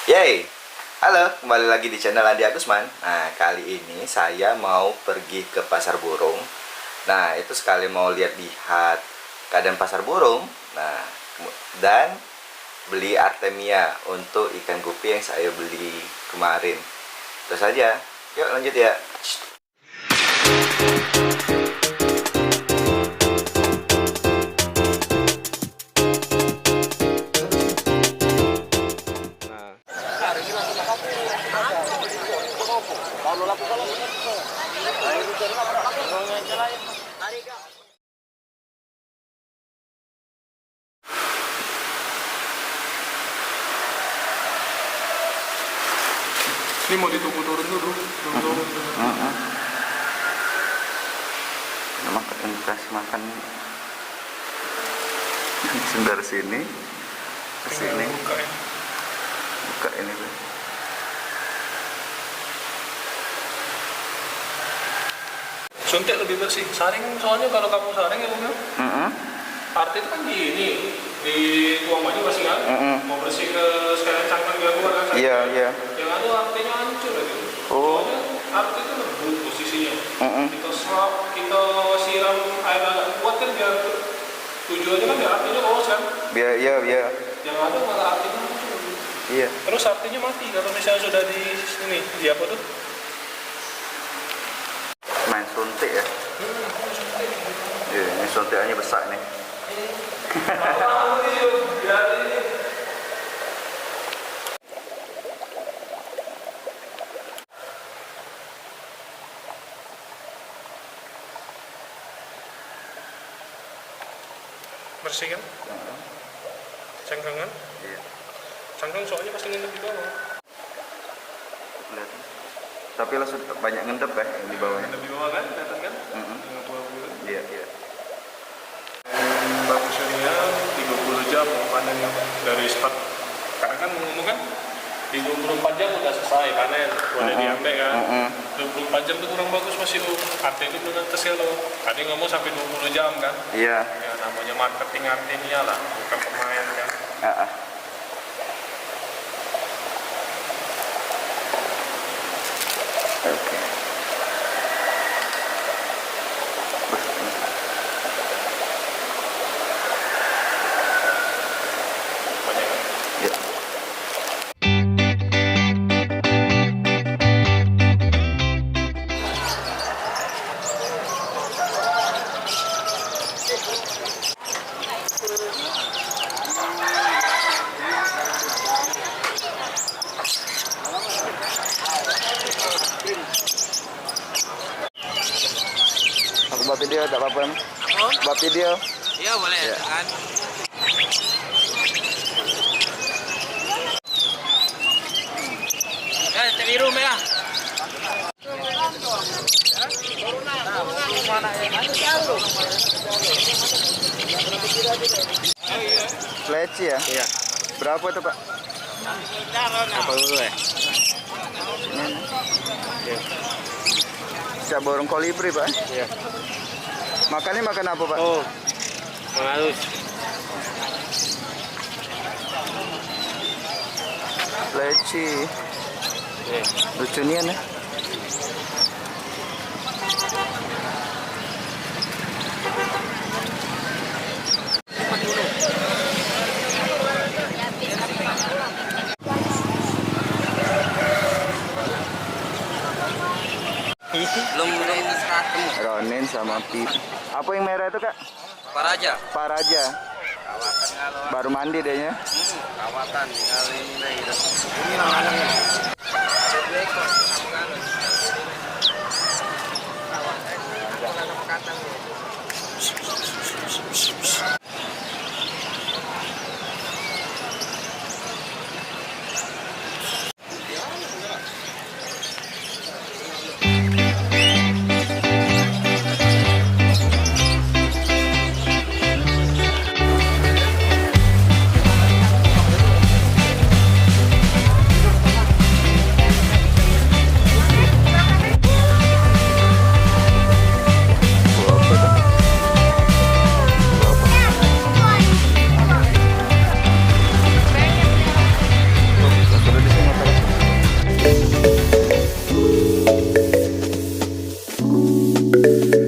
Yeay, halo, kembali lagi di channel Andi Agusman. Nah, kali ini saya mau pergi ke pasar burung. Nah, itu sekali mau lihat-lihat keadaan pasar burung. Nah, dan beli Artemia untuk ikan gupi yang saya beli kemarin. Itu saja, yuk lanjut ya. Ini mau ditunggu turun dulu. Kasih makan dari sini ke sini. Buka ini. Suntik lebih bersih. Saring soalnya kalau kamu saring ya Bung. Arti itu kan di tuang aja masih kan. Mau bersih ke sekalian cangkang dia keluar kan. Iya. Yang ada artinya hancur aja. Oh. Soalnya arti itu lembut posisinya. Kita serap, kita siram air agak kuat kan biar tujuannya kan biar artinya lolos kan. Biar. Yang ada malah artinya hancur. Iya. Terus artinya mati kalau misalnya sudah di sini di apa tuh? Main suntik ya. Iya, ini suntikannya besar nih. Bersih kan? Cangkangan? Iya. Cangkang soalnya pasti ngendep di bawah. Kelihatan. Tapi langsung banyak ngendep ya yang di bawahnya. Ngendep di bawah kan? Kelihatan kan? Dengan 20. Iya. Bagusnya dia 30 jam panennya dari start. Karena kan ngomong kan di 24 jam udah selesai panen, udah diambil kan. 24 jam itu kurang bagus masih lo. Artinya itu belum netes ya lo. Ada yang ngomong sampai 20 jam kan. Iya. Ya namanya marketing Artemia lah, bukan pemain kan. Oke. Banyak kan. Iya. Aku buat video tak apa-apa emang? Buat video. Iya boleh Ya. kan. Ya cek biru merah. Leci ya? Iya. Berapa tuh Pak? Apa dulu ya? Siap borong kolibri Pak? Iya. Makannya makan apa Pak? Oh. Mengalus. Leci. Iya. Lucu nian ya? Belum istirahat. Ronin sama Pip. Apa yang merah itu Kak? Paraja. Paraja. Kawatan kalau Baru mandi dehnya. kawatan tinggal ini gitu. Ini lang-lang. Oke.